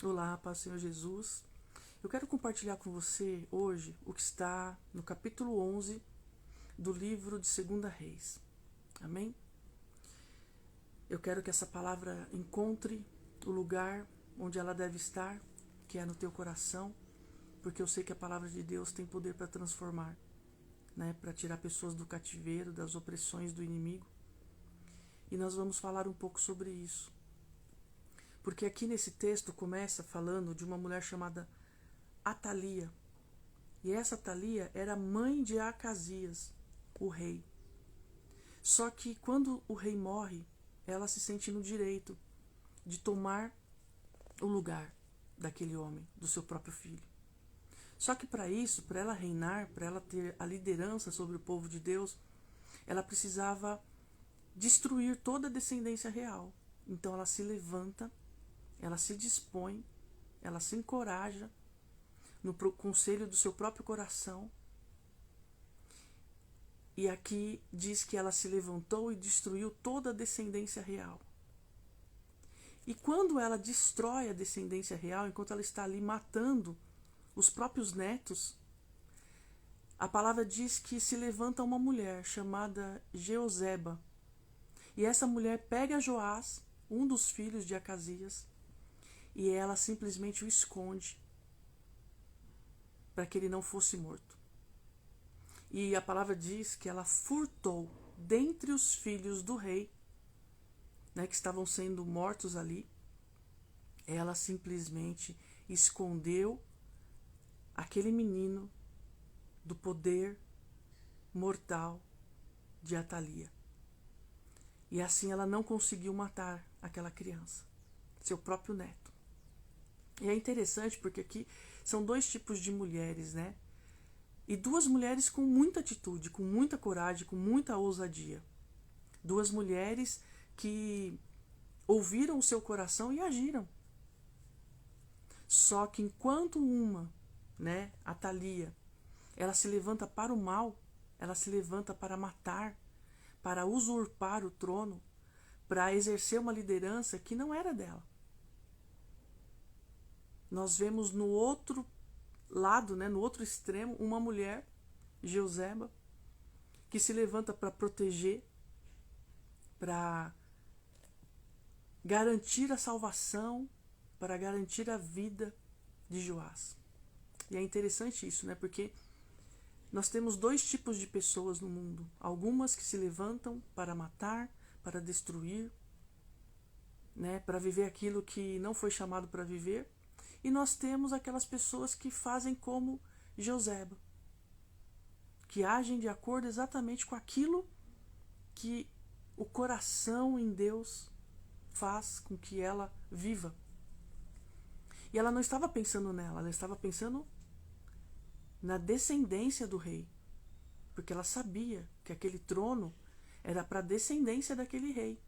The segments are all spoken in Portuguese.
Olá, paz do Senhor Jesus. Eu quero compartilhar com você hoje o que está no capítulo 11 do livro de 2 Reis. Amém? Eu quero que essa palavra encontre o lugar onde ela deve estar, que é no teu coração, porque eu sei que a palavra de Deus tem poder para transformar, para tirar pessoas do cativeiro, das opressões do inimigo. E nós vamos falar um pouco sobre isso. Porque aqui nesse texto começa falando de uma mulher chamada Atalia. E essa Atalia era mãe de Acasias, o rei. Só que quando o rei morre, ela se sente no direito de tomar o lugar daquele homem, do seu próprio filho. Só que para isso, para ela reinar, para ela ter a liderança sobre o povo de Deus, ela precisava destruir toda a descendência real. Então ela se levanta, ela se dispõe, ela se encoraja no conselho do seu próprio coração. E aqui diz que ela se levantou e destruiu toda a descendência real. E quando ela destrói a descendência real, enquanto ela está ali matando os próprios netos, a palavra diz que se levanta uma mulher chamada Jeozeba. E essa mulher pega Joás, um dos filhos de Acasias, e ela simplesmente o esconde para que ele não fosse morto. E a palavra diz que ela furtou dentre os filhos do rei, que estavam sendo mortos ali, ela simplesmente escondeu aquele menino do poder mortal de Atalia. E assim ela não conseguiu matar aquela criança, seu próprio neto. E é interessante porque aqui são dois tipos de mulheres, E duas mulheres com muita atitude, com muita coragem, com muita ousadia. Duas mulheres que ouviram o seu coração e agiram. Só que enquanto uma, Atalia, ela se levanta para o mal, ela se levanta para matar, para usurpar o trono, para exercer uma liderança que não era dela. Nós vemos no outro lado, no outro extremo, uma mulher, Jeozeba, que se levanta para proteger, para garantir a salvação, para garantir a vida de Joás. E é interessante isso, porque nós temos dois tipos de pessoas no mundo. Algumas que se levantam para matar, para destruir, para viver aquilo que não foi chamado para viver. E nós temos aquelas pessoas que fazem como Jeozeba, que agem de acordo exatamente com aquilo que o coração em Deus faz com que ela viva. E ela não estava pensando nela, ela estava pensando na descendência do rei, porque ela sabia que aquele trono era para a descendência daquele rei.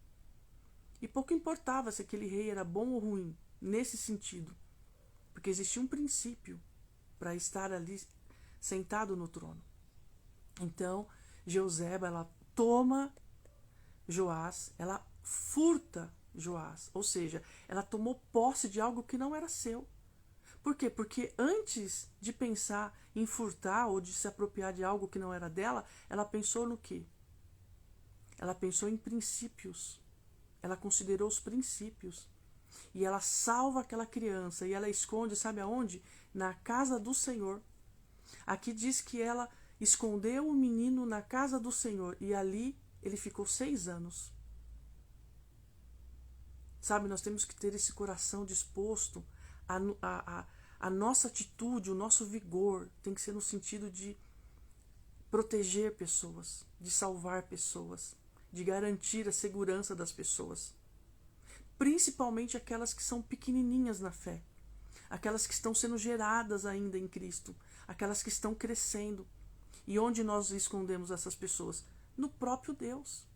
E pouco importava se aquele rei era bom ou ruim, nesse sentido. Porque existia um princípio para estar ali sentado no trono. Então, Jeozeba, ela toma Joás, ela furta Joás. Ou seja, ela tomou posse de algo que não era seu. Por quê? Porque antes de pensar em furtar ou de se apropriar de algo que não era dela, ela pensou no quê? Ela pensou em princípios. Ela considerou os princípios. E ela salva aquela criança e ela esconde, sabe aonde? Na casa do Senhor. Aqui diz que ela escondeu o menino na casa do Senhor e ali ele ficou 6 anos. Sabe, nós temos que ter esse coração disposto, a nossa atitude, o nosso vigor tem que ser no sentido de proteger pessoas, de salvar pessoas, de garantir a segurança das pessoas. Principalmente aquelas que são pequenininhas na fé, aquelas que estão sendo geradas ainda em Cristo, aquelas que estão crescendo. E onde nós escondemos essas pessoas? No próprio Deus.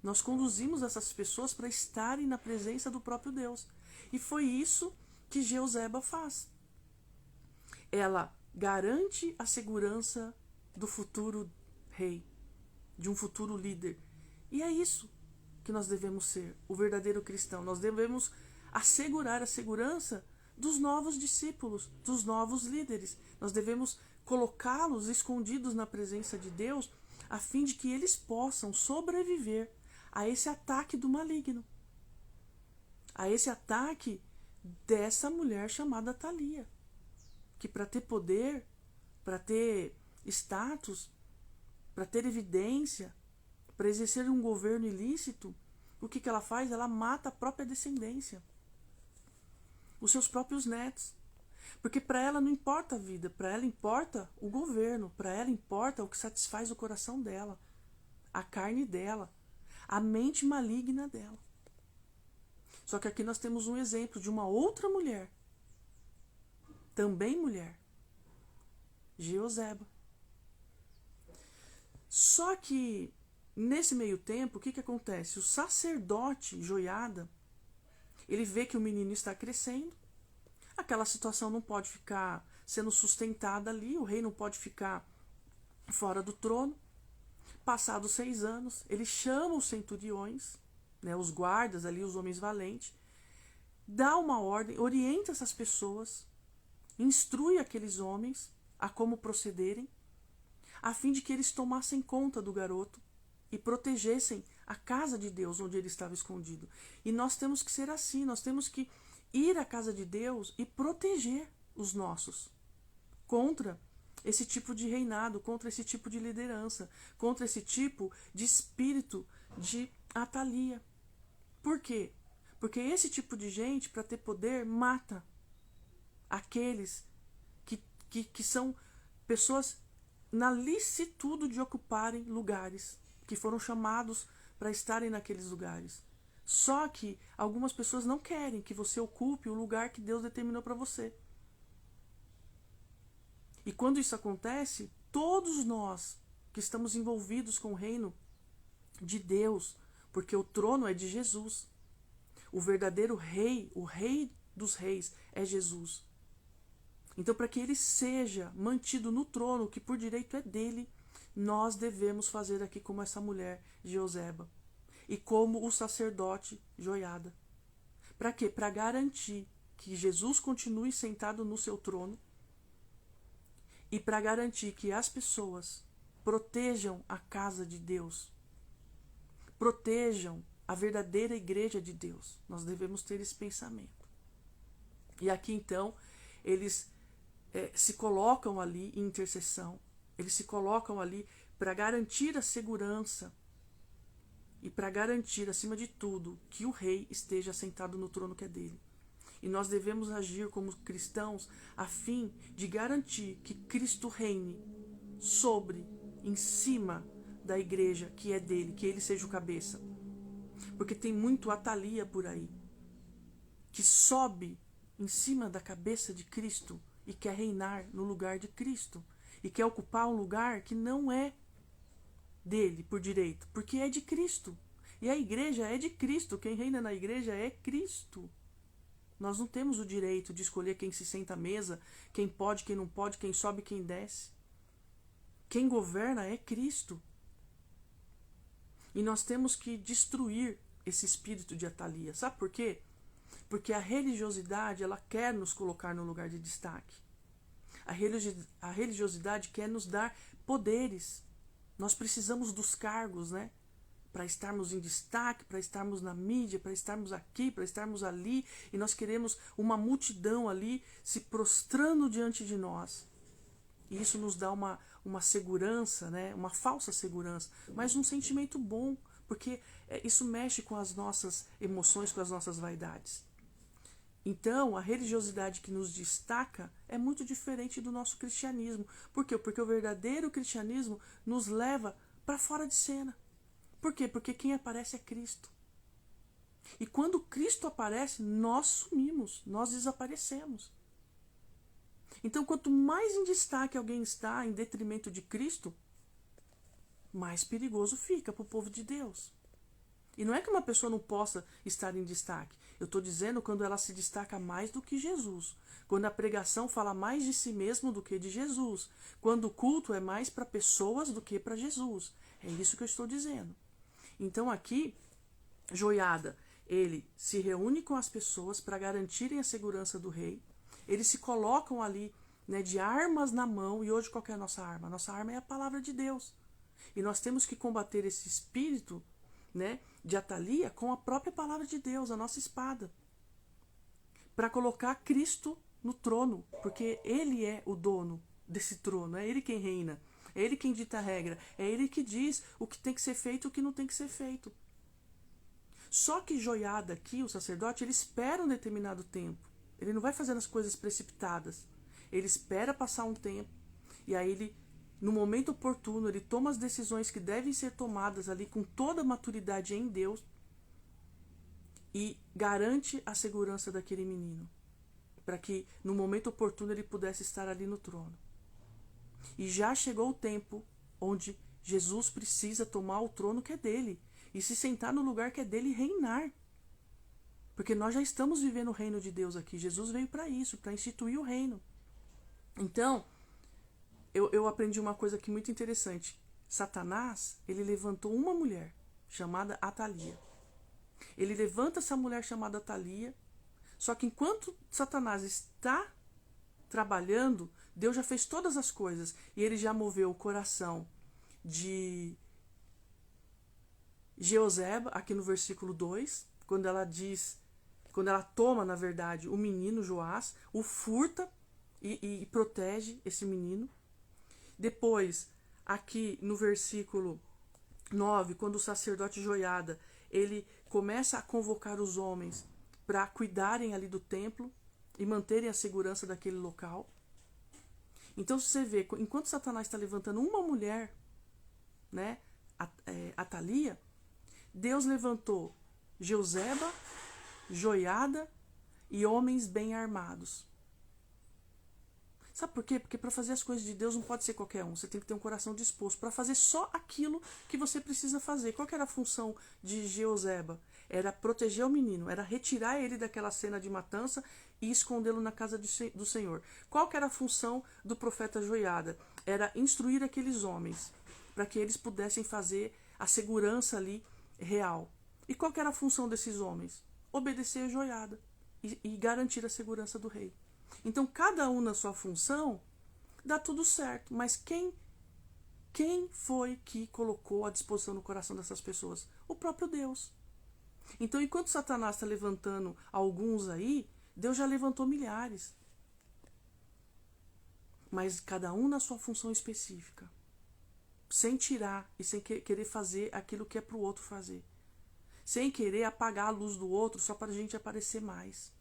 Nós conduzimos essas pessoas para estarem na presença do próprio Deus. E foi isso que Jeozeba faz. Ela garante a segurança do futuro rei, de um futuro líder. E é isso que nós devemos ser, o verdadeiro cristão. Nós devemos assegurar a segurança dos novos discípulos, dos novos líderes. Nós devemos colocá-los escondidos na presença de Deus, a fim de que eles possam sobreviver a esse ataque do maligno, a esse ataque dessa mulher chamada Thalia, que para ter poder, para ter status, para ter evidência, para exercer um governo ilícito, o que ela faz? Ela mata a própria descendência, os seus próprios netos. Porque para ela não importa a vida, para ela importa o governo, para ela importa o que satisfaz o coração dela, a carne dela, a mente maligna dela. Só que aqui nós temos um exemplo de uma outra mulher, também mulher, Jeoseba. Só que nesse meio tempo, o que acontece? O sacerdote Joiada, ele vê que o menino está crescendo, aquela situação não pode ficar sendo sustentada ali, o rei não pode ficar fora do trono. Passados 6 anos, ele chama os centuriões, né, os guardas ali, os homens valentes, dá uma ordem, orienta essas pessoas, instrui aqueles homens a como procederem, a fim de que eles tomassem conta do garoto e protegessem a casa de Deus onde ele estava escondido. E nós temos que ser assim, nós temos que ir à casa de Deus e proteger os nossos contra esse tipo de reinado, contra esse tipo de liderança, contra esse tipo de espírito de Atalia. Por quê? Porque esse tipo de gente, para ter poder, mata aqueles que são pessoas na licitude de ocuparem lugares, que foram chamados para estarem naqueles lugares. Só que algumas pessoas não querem que você ocupe o lugar que Deus determinou para você. E quando isso acontece, todos nós que estamos envolvidos com o reino de Deus, porque o trono é de Jesus, o verdadeiro rei, o rei dos reis é Jesus. Então, para que ele seja mantido no trono, que por direito é dele, nós devemos fazer aqui como essa mulher Jeoseba e como o sacerdote Joiada. Para quê? Para garantir que Jesus continue sentado no seu trono e para garantir que as pessoas protejam a casa de Deus, protejam a verdadeira igreja de Deus. Nós devemos ter esse pensamento. E aqui então, eles se colocam ali em intercessão, eles se colocam ali para garantir a segurança e para garantir, acima de tudo, que o rei esteja sentado no trono que é dele. E nós devemos agir como cristãos a fim de garantir que Cristo reine sobre, em cima da igreja que é dele, que ele seja o cabeça. Porque tem muito Atalia por aí, que sobe em cima da cabeça de Cristo e quer reinar no lugar de Cristo. E quer ocupar um lugar que não é dele por direito, porque é de Cristo. E a igreja é de Cristo, quem reina na igreja é Cristo. Nós não temos o direito de escolher quem se senta à mesa, quem pode, quem não pode, quem sobe, quem desce. Quem governa é Cristo. E nós temos que destruir esse espírito de Atalia. Sabe por quê? Porque a religiosidade, ela quer nos colocar no lugar de destaque. A religiosidade quer nos dar poderes. Nós precisamos dos cargos, né? Para estarmos em destaque, para estarmos na mídia, para estarmos aqui, para estarmos ali. E nós queremos uma multidão ali se prostrando diante de nós. E isso nos dá uma segurança, né? Uma falsa segurança, mas um sentimento bom, porque isso mexe com as nossas emoções, com as nossas vaidades. Então, a religiosidade que nos destaca é muito diferente do nosso cristianismo. Por quê? Porque o verdadeiro cristianismo nos leva para fora de cena. Por quê? Porque quem aparece é Cristo. E quando Cristo aparece, nós sumimos, nós desaparecemos. Então, quanto mais em destaque alguém está em detrimento de Cristo, mais perigoso fica para o povo de Deus. E não é que uma pessoa não possa estar em destaque. Eu estou dizendo quando ela se destaca mais do que Jesus. Quando a pregação fala mais de si mesmo do que de Jesus. Quando o culto é mais para pessoas do que para Jesus. É isso que eu estou dizendo. Então aqui, Joiada, ele se reúne com as pessoas para garantirem a segurança do rei. Eles se colocam ali, né, de armas na mão. E hoje qual que é a nossa arma? A nossa arma é a palavra de Deus. E nós temos que combater esse espírito, né, de Atalia com a própria palavra de Deus, a nossa espada. Para colocar Cristo no trono. Porque ele é o dono desse trono. É ele quem reina. É ele quem dita a regra. É ele que diz o que tem que ser feito e o que não tem que ser feito. Só que Joiada aqui, o sacerdote, ele espera um determinado tempo. Ele não vai fazendo as coisas precipitadas. Ele espera passar um tempo. E aí ele, no momento oportuno, ele toma as decisões que devem ser tomadas ali com toda a maturidade em Deus. E garante a segurança daquele menino. Para que no momento oportuno ele pudesse estar ali no trono. E já chegou o tempo onde Jesus precisa tomar o trono que é dele. E se sentar no lugar que é dele e reinar. Porque nós já estamos vivendo o reino de Deus aqui. Jesus veio para isso, para instituir o reino. Então, eu aprendi uma coisa aqui muito interessante. Satanás, ele levantou uma mulher chamada Atalia. Ele levanta essa mulher chamada Atalia. Só que enquanto Satanás está trabalhando, Deus já fez todas as coisas. E ele já moveu o coração de Jeoseba, aqui no versículo 2, quando ela toma, na verdade, o menino Joás, o furta e protege esse menino. Depois, aqui no versículo 9, quando o sacerdote Joiada, ele começa a convocar os homens para cuidarem ali do templo e manterem a segurança daquele local. Então, se você vê, enquanto Satanás está levantando uma mulher, né, Atalia, Deus levantou Jeoseba, Joiada e homens bem armados. Sabe por quê? Porque para fazer as coisas de Deus não pode ser qualquer um. Você tem que ter um coração disposto para fazer só aquilo que você precisa fazer. Qual que era a função de Jeoseba? Era proteger o menino, era retirar ele daquela cena de matança e escondê-lo na casa do Senhor. Qual que era a função do profeta Joiada? Era instruir aqueles homens para que eles pudessem fazer a segurança ali real. E qual que era a função desses homens? Obedecer a Joiada e garantir a segurança do rei. Então, cada um na sua função, dá tudo certo. Mas quem foi que colocou à disposição no coração dessas pessoas? O próprio Deus. Então, enquanto Satanás está levantando alguns aí, Deus já levantou milhares. Mas cada um na sua função específica. Sem tirar e sem querer fazer aquilo que é para o outro fazer. Sem querer apagar a luz do outro só para a gente aparecer mais.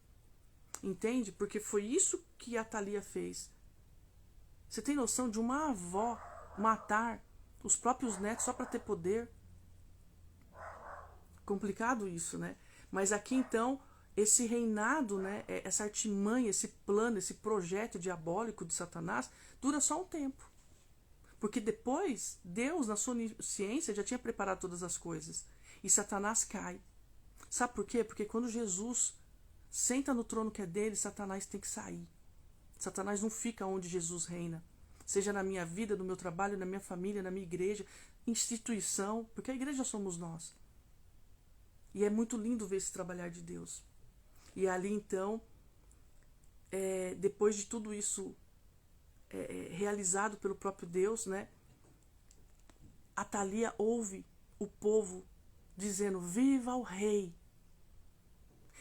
Entende? Porque foi isso que a Atalia fez. Você tem noção de uma avó matar os próprios netos só para ter poder? Complicado isso, né? Mas aqui então, esse reinado, né, essa artimanha, esse plano, esse projeto diabólico de Satanás dura só um tempo. Porque depois, Deus, na sua onisciência, já tinha preparado todas as coisas. E Satanás cai. Sabe por quê? Porque quando Jesus senta no trono que é dele, Satanás tem que sair. Satanás não fica onde Jesus reina. Seja na minha vida, no meu trabalho, na minha família, na minha igreja, instituição, porque a igreja somos nós. E é muito lindo ver esse trabalhar de Deus. E ali então, depois de tudo isso realizado pelo próprio Deus, né, Atalia ouve o povo dizendo: viva o rei.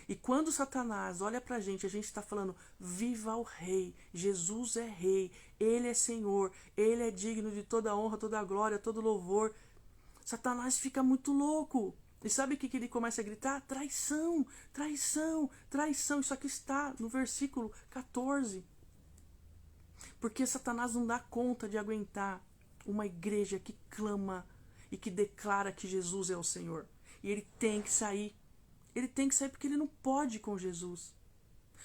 E quando Satanás olha pra gente, a gente está falando: viva o rei, Jesus é rei, ele é Senhor, ele é digno de toda honra, toda glória, todo louvor. Satanás fica muito louco. E sabe o que ele começa a gritar? Traição, traição, traição. Isso aqui está no versículo 14. Porque Satanás não dá conta de aguentar uma igreja que clama e que declara que Jesus é o Senhor. E ele tem que sair. Ele tem que sair porque ele não pode com Jesus.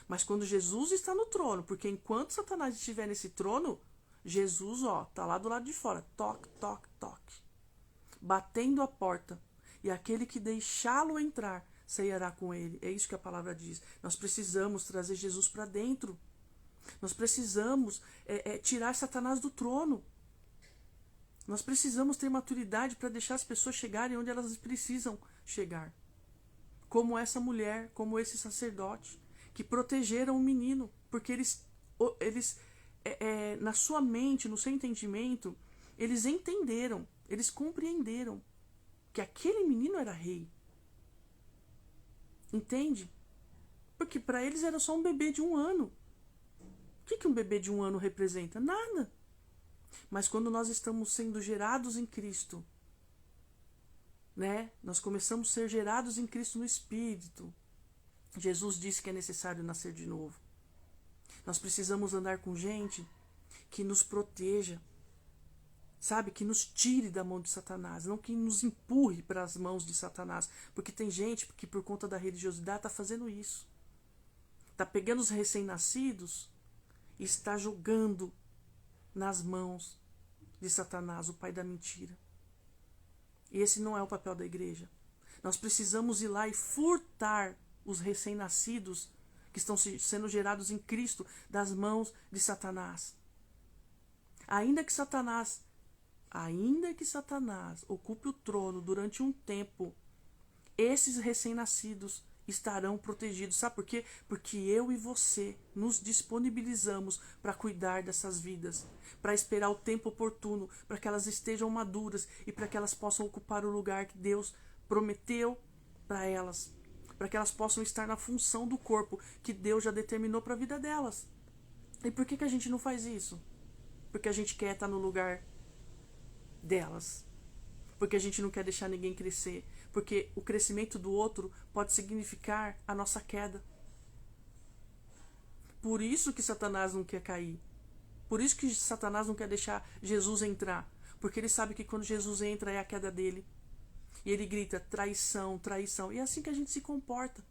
Mas quando Jesus está no trono, porque enquanto Satanás estiver nesse trono, Jesus, está lá do lado de fora. Toque, toque, toque. Batendo a porta. E aquele que deixá-lo entrar, ceiará com ele. É isso que a palavra diz. Nós precisamos trazer Jesus para dentro. Nós precisamos tirar Satanás do trono. Nós precisamos ter maturidade para deixar as pessoas chegarem onde elas precisam chegar. como essa mulher, como esse sacerdote, que protegeram o menino, porque eles na sua mente, no seu entendimento, eles entenderam, eles compreenderam que aquele menino era rei. Entende? Porque para eles era só um bebê de 1 ano. O que um bebê de 1 ano representa? Nada. Mas quando nós estamos sendo gerados em Cristo, né? Nós começamos a ser gerados em Cristo no Espírito. Jesus disse que é necessário nascer de novo. Nós precisamos andar com gente que nos proteja, sabe? Que nos tire da mão de Satanás, não que nos empurre para as mãos de Satanás. Porque tem gente que por conta da religiosidade está fazendo isso. Está pegando os recém-nascidos e está jogando nas mãos de Satanás, o pai da mentira. E esse não é o papel da igreja. Nós precisamos ir lá e furtar os recém-nascidos que estão sendo gerados em Cristo das mãos de Satanás. Ainda que Satanás ocupe o trono durante um tempo, esses recém-nascidos estarão protegidos. Sabe por quê? Porque eu e você nos disponibilizamos para cuidar dessas vidas, para esperar o tempo oportuno, para que elas estejam maduras e para que elas possam ocupar o lugar que Deus prometeu para elas, para que elas possam estar na função do corpo que Deus já determinou para a vida delas. E por que a gente não faz isso? Porque a gente quer estar no lugar delas. Porque a gente não quer deixar ninguém crescer. Porque o crescimento do outro pode significar a nossa queda. Por isso que Satanás não quer cair. Por isso que Satanás não quer deixar Jesus entrar. Porque ele sabe que quando Jesus entra é a queda dele. E ele grita traição, traição. E é assim que a gente se comporta.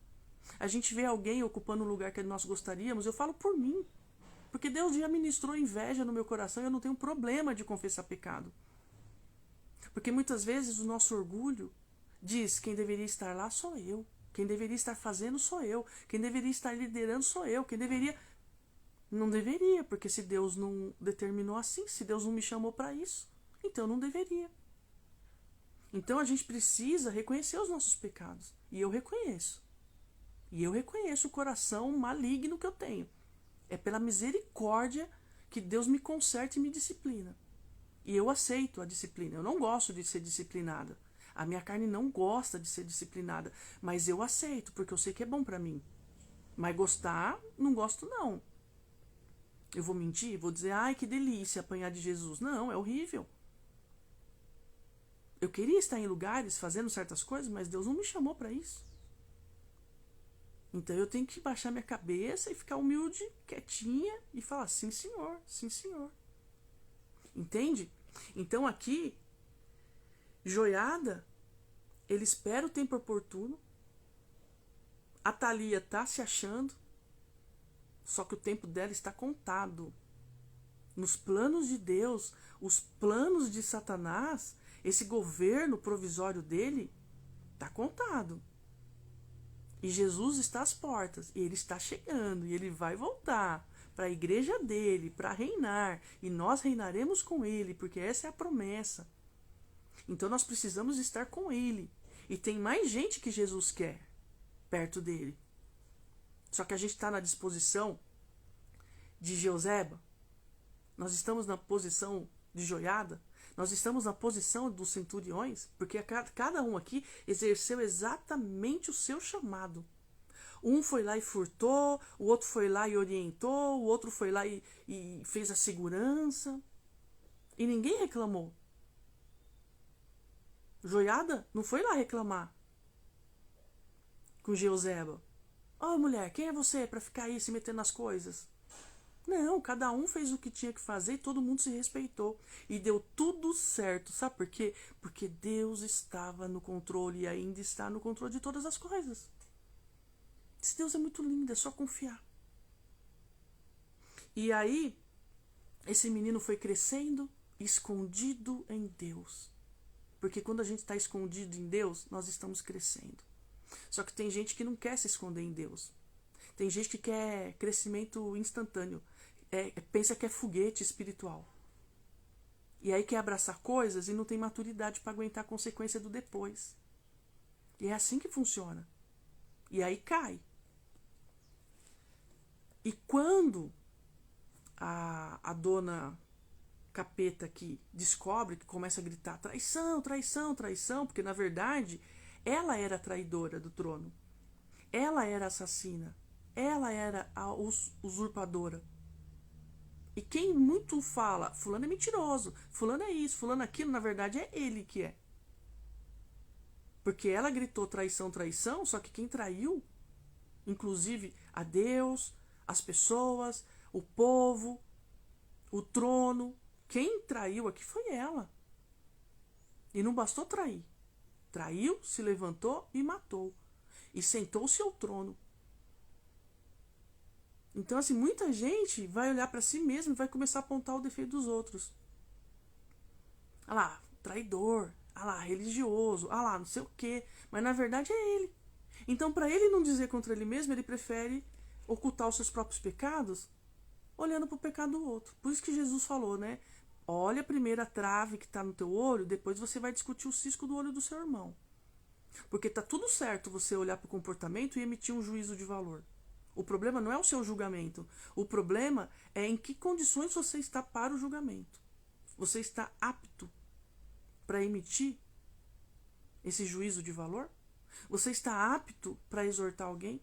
A gente vê alguém ocupando um lugar que nós gostaríamos, eu falo por mim. Porque Deus já ministrou inveja no meu coração e eu não tenho problema de confessar pecado. Porque muitas vezes o nosso orgulho diz: quem deveria estar lá sou eu. Quem deveria estar fazendo sou eu. Quem deveria estar liderando sou eu. Quem deveria... Não deveria, porque se Deus não determinou assim, se Deus não me chamou para isso, então não deveria. Então a gente precisa reconhecer os nossos pecados. E eu reconheço. E eu reconheço o coração maligno que eu tenho. É pela misericórdia que Deus me conserta e me disciplina. E eu aceito a disciplina. Eu não gosto de ser disciplinada. A minha carne não gosta de ser disciplinada. Mas eu aceito, porque eu sei que é bom para mim. Mas gostar, não gosto não. Eu vou mentir? Vou dizer: ai, que delícia apanhar de Jesus. Não, é horrível. Eu queria estar em lugares fazendo certas coisas, mas Deus não me chamou para isso. Então eu tenho que baixar minha cabeça e ficar humilde, quietinha e falar: sim, senhor, sim, senhor. Entende? Então aqui, Joiada, ele espera o tempo oportuno. A Thalia está se achando, só que o tempo dela está contado. Nos planos de Deus, os planos de Satanás, esse governo provisório dele está contado. E Jesus está às portas, e ele está chegando, e ele vai voltar para a igreja dele, para reinar, e nós reinaremos com ele, porque essa é a promessa. Então nós precisamos estar com ele. E tem mais gente que Jesus quer perto dele. Só que a gente está na disposição de Jeoseba, nós estamos na posição de Joiada, nós estamos na posição dos centuriões, porque cada um aqui exerceu exatamente o seu chamado. Um foi lá e furtou, o outro foi lá e orientou, o outro foi lá e fez a segurança. E ninguém reclamou. Joiada não foi lá reclamar com Jeoseba. Ó, mulher, quem é você para ficar aí se metendo nas coisas? Não, cada um fez o que tinha que fazer e todo mundo se respeitou. E deu tudo certo. Sabe por quê? Porque Deus estava no controle e ainda está no controle de todas as coisas. Esse Deus é muito lindo, é só confiar. E aí, esse menino foi crescendo, escondido em Deus. Porque quando a gente está escondido em Deus, nós estamos crescendo. Só que tem gente que não quer se esconder em Deus. Tem gente que quer crescimento instantâneo. Pensa que é foguete espiritual. E aí quer abraçar coisas e não tem maturidade para aguentar a consequência do depois. E é assim que funciona. E aí cai. E quando a dona capeta aqui descobre, que começa a gritar traição, traição, traição, porque na verdade ela era a traidora do trono. Ela era a assassina. Ela era a usurpadora. E quem muito fala, fulano é mentiroso, fulano é isso, fulano é aquilo, na verdade é ele que é. Porque ela gritou traição, traição, só que quem traiu, inclusive a Deus, as pessoas, o povo, o trono, quem traiu aqui foi ela. E não bastou trair. Traiu, se levantou e matou. E sentou-se ao trono. Então, assim, muita gente vai olhar para si mesmo e vai começar a apontar o defeito dos outros. Ah lá, traidor. Ah lá, religioso. Ah lá, não sei o quê. Mas na verdade é ele. Então, para ele não dizer contra ele mesmo, ele prefere ocultar os seus próprios pecados olhando para o pecado do outro. Por isso que Jesus falou, né? Olha primeiro a trave que está no teu olho, depois você vai discutir o cisco do olho do seu irmão. Porque tá tudo certo você olhar para o comportamento e emitir um juízo de valor. O problema não é o seu julgamento. O problema é em que condições você está para o julgamento. Você está apto para emitir esse juízo de valor? Você está apto para exortar alguém?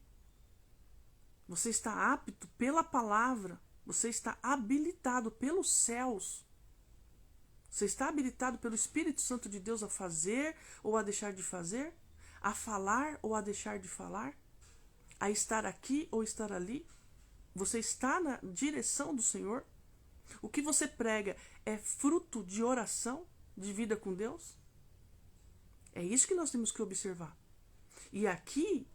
Você está apto pela palavra? Você está habilitado pelos céus? Você está habilitado pelo Espírito Santo de Deus a fazer ou a deixar de fazer? A falar ou a deixar de falar? A estar aqui ou estar ali? Você está na direção do Senhor? O que você prega é fruto de oração, de vida com Deus? É isso que nós temos que observar. E aqui,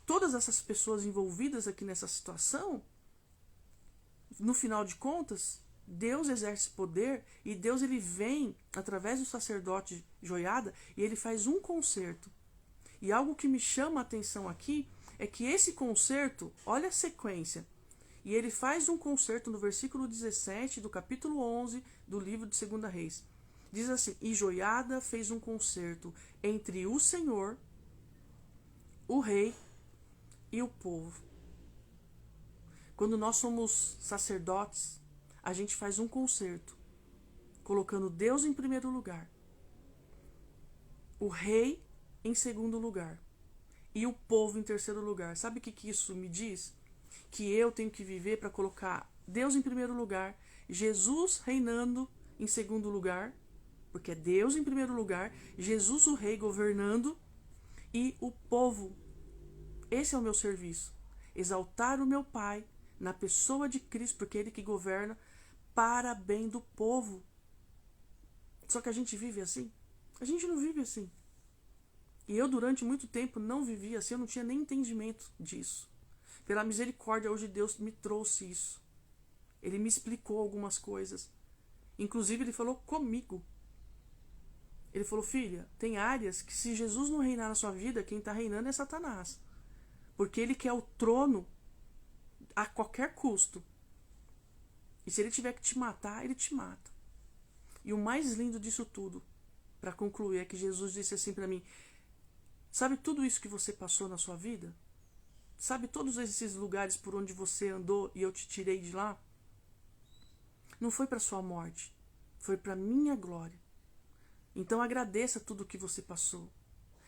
todas essas pessoas envolvidas aqui nessa situação, no final de contas, Deus exerce poder e Deus ele vem através do sacerdote Joiada e ele faz um concerto. E algo que me chama a atenção aqui é que esse concerto, olha a sequência, e ele faz um concerto no versículo 17 do capítulo 11 do livro de 2 Reis. Diz assim: e Joiada fez um concerto entre o Senhor, o rei e o povo. Quando nós somos sacerdotes, a gente faz um concerto, colocando Deus em primeiro lugar, o rei em segundo lugar e o povo em terceiro lugar. Sabe o que isso me diz? Que eu tenho que viver para colocar Deus em primeiro lugar, Jesus reinando em segundo lugar, porque é Deus em primeiro lugar, Jesus o rei governando e o povo. Esse é o meu serviço. Exaltar o meu Pai na pessoa de Cristo, porque é Ele que governa, para bem do povo. Só que a gente vive assim? A gente não vive assim. E eu, durante muito tempo, não vivia assim, eu não tinha nem entendimento disso. Pela misericórdia, hoje Deus me trouxe isso. Ele me explicou algumas coisas. Inclusive, Ele falou comigo. Ele falou: filha, tem áreas que se Jesus não reinar na sua vida, quem está reinando é Satanás. Porque ele quer o trono a qualquer custo. E se ele tiver que te matar, ele te mata. E o mais lindo disso tudo, para concluir, é que Jesus disse assim para mim: sabe tudo isso que você passou na sua vida? Sabe todos esses lugares por onde você andou e eu te tirei de lá? Não foi para sua morte, foi para minha glória. Então agradeça tudo o que você passou.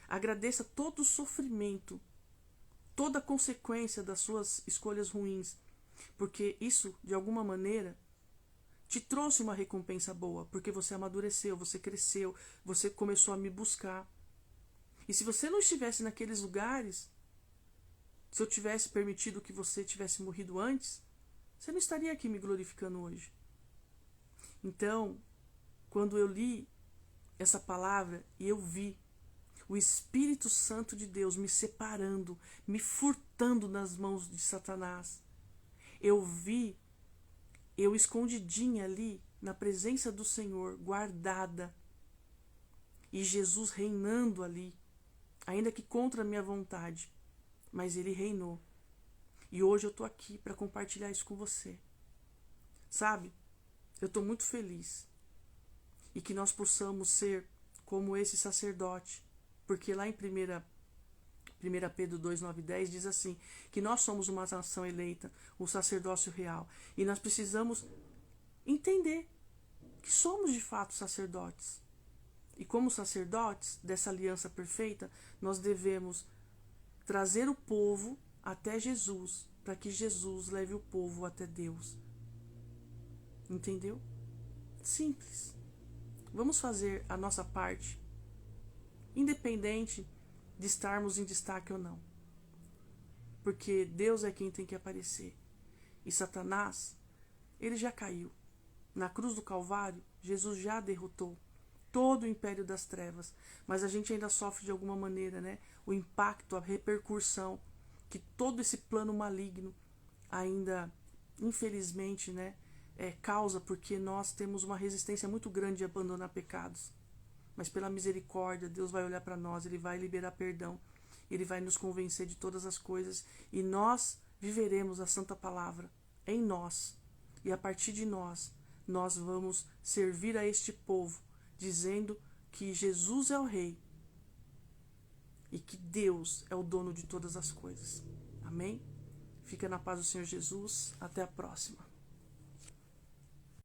Agradeça todo o sofrimento, toda a consequência das suas escolhas ruins, porque isso, de alguma maneira, te trouxe uma recompensa boa, porque você amadureceu, você cresceu, você começou a me buscar. E se você não estivesse naqueles lugares, se eu tivesse permitido que você tivesse morrido antes, você não estaria aqui me glorificando hoje. Então, quando eu li essa palavra e eu vi o Espírito Santo de Deus me separando, me furtando nas mãos de Satanás, eu vi eu escondidinha ali na presença do Senhor, guardada, e Jesus reinando ali, ainda que contra a minha vontade, mas ele reinou. E hoje eu estou aqui para compartilhar isso com você. Sabe? Eu estou muito feliz. E que nós possamos ser como esse sacerdote. Porque lá em 1 1 Pedro 2, 9 e 10 diz assim, que nós somos uma nação eleita, um sacerdócio real, e nós precisamos entender que somos de fato sacerdotes. E como sacerdotes dessa aliança perfeita, nós devemos trazer o povo até Jesus, para que Jesus leve o povo até Deus. Entendeu? Simples. Vamos fazer a nossa parte, independente de estarmos em destaque ou não. Porque Deus é quem tem que aparecer. E Satanás, ele já caiu. Na cruz do Calvário, Jesus já derrotou todo o império das trevas, mas a gente ainda sofre de alguma maneira, né, o impacto, a repercussão que todo esse plano maligno ainda, infelizmente, né, causa, porque nós temos uma resistência muito grande de abandonar pecados. Mas pela misericórdia, Deus vai olhar para nós, Ele vai liberar perdão, Ele vai nos convencer de todas as coisas e nós viveremos a santa palavra em nós. E a partir de nós vamos servir a este povo, dizendo que Jesus é o Rei e que Deus é o dono de todas as coisas. Amém? Fica na paz do Senhor Jesus. Até a próxima.